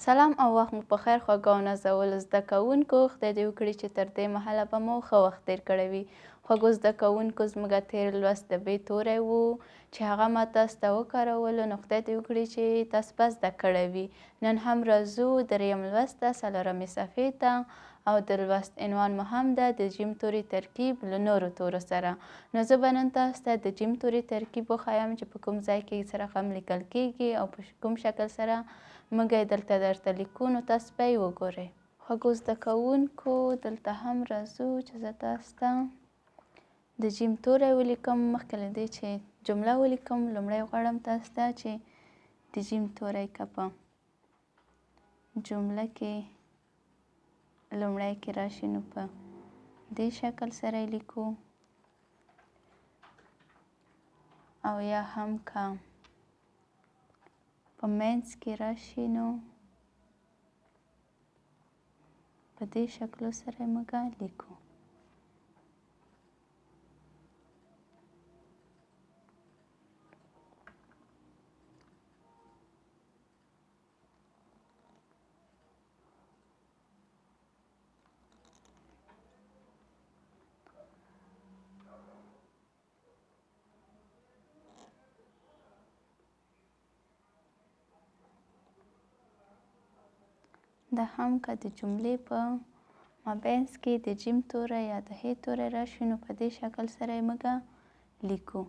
سلام او وخت مو پخیر خوږو او نازولو زده کوونکو. خدای دې وکړي چې تر دې مهاله به مو ښه وخت تېر کړی وي. خوږو زده کوونکو، زموږ تېر لوست د ب توری و چې هغه ما تاسو ته وکارولو، نو خدای دې وکړي چې تاسو به زده کړی وي. نن هم راځو دریم لوست ته، څلورمې صفحې ته، او د لوست عنوان مو هم ده د جیم توري ترکیب له نورو تورو سره. نو زه به نن تاسو ته د جیم توري ترکیب وښایم چې په کوم ځای کې سره هم لیکل کیږي او په کوم شکل سره. موږ یې دلته درته لیکو، نو تاسو به یې وګورئ. خوږو زده کوونکو، دلته هم راځو چې زه تاسو ته د جیم توری ولیکم. مخکې له دې چې جمله ولیکم، لومړی غواړم تاسو ته چې د جیم توری که په جمله کې لومړی کې راشي، نو په دې شکل سره یې لیکو، او یا هم که په منځ کې راشي نو په دې شکلو سره یې موږ لیکو. دا هم که د جملې په مابینځ کې د جیم توری یا د ه توری راشي، نو په دې شکل سره یې موږ لیکو.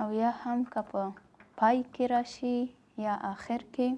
او یا هم که په پای کې راشي یا آخر کې.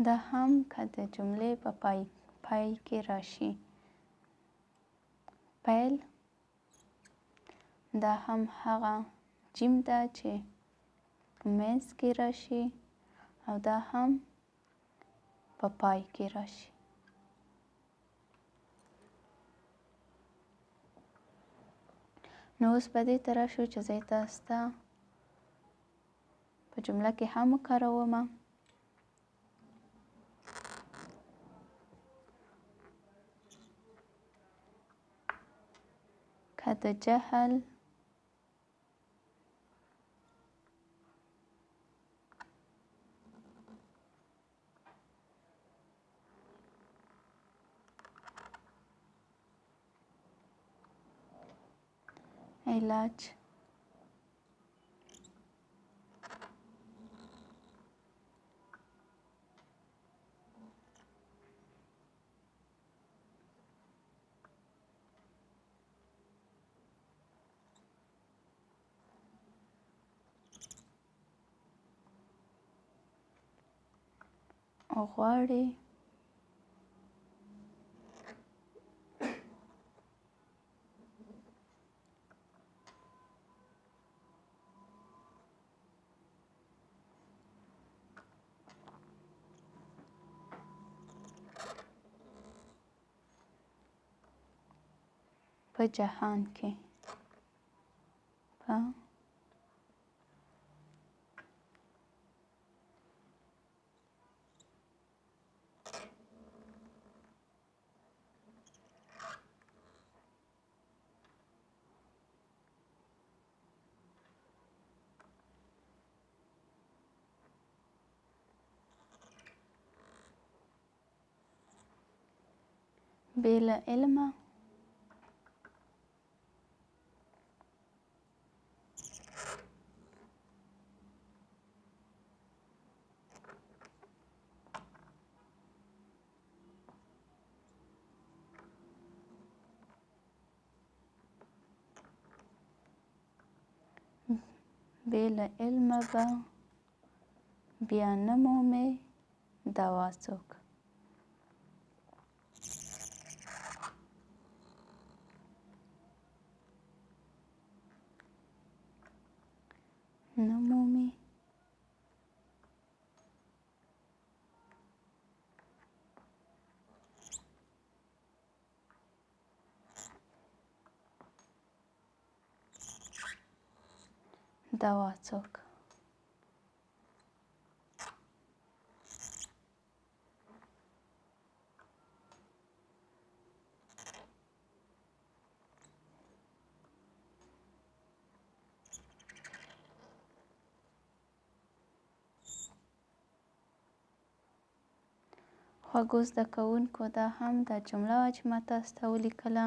دا هم که د جملې په پای کې راشي. پیل، دا هم هغه جیم ده چې په منځ کې راشي، او دا هم په پای کې راشي. نو اوس به دې ته راشو چې زه یې تاسو ته په جمله کې هم وکارومه. که د جهل علاج غواړي په جهان کې په بې له علمه به بیا نه مومې دوا څوک. نه مومي. دوا څوک؟ خوږو زده کوونکو دا هم دا جمله وه چې ما تاسو ته ولیکله.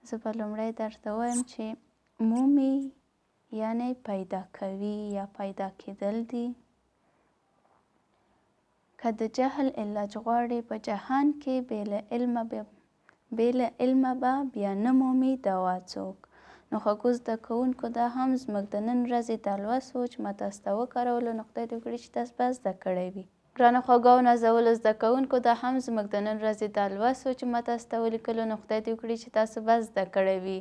زه به لومړی درته ووایم چې مومي یعنی پیدا کوي یا پیدا کېدل دي. که د جهل علاج غواړې په جهان کې بې له علمه به بیا نه مومي دوا څوک. نو خوږو زده کوونکو دا هم زموږ د نن ورځې دا لوست و چې ما تاسو ته وکارولو. نو خدای دې وکړي چې تاسو به زده کړی وي. ګرانو خوږو او نازولو زده کوونکو دا هم زموږ د نن ورځې دا لوست و چې ما تاسو ته ولیکلو. نو خدای دې وکړي چې تاسو به زده کړی وي.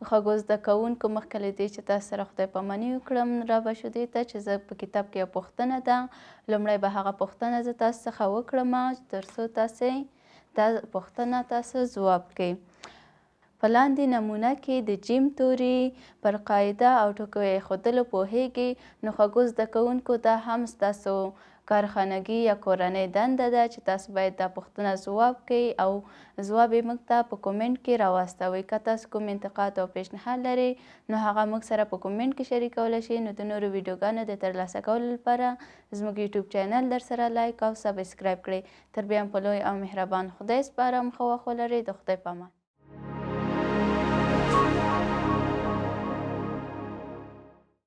خوږو زده کوونکو مخکې له دې چې تاسو سره خدای پاماني وکړم را به شو دې ته چې زه په کتاب کې یوه پوښتنه ده. لومړی به هغه پوښتنه زه تاسو څخه وکړم تر څو تاسې دا پوښتنه تاسو ځواب کړئ. په لاندې نمونه کې د جیم توري پر قاعده او ټکو ایښودلو پوهیږئ. نو خوږو زده کوونکو دا هم ستاسو کارخانګي یا کورنۍ دنده ده چې تاسو باید دا پوښتنه ځواب کړئ او ځواب یې موږ ته په کومنټ کې راواستوئ. که تاسو کوم انتقاد او پیشنهاد لرئ نو هغه موږ سره په کومنټ کې شریکولی شئ. نو د نورو ویډیوګانو د ترلاسه کولو لپاره زموږ یوټیوب چینل در سره لایک او سبسکرایب کړئ. تر بیا هم په لوی او مهربان خدای سپارم. ښه وخت ولرئ. د خدای په امان.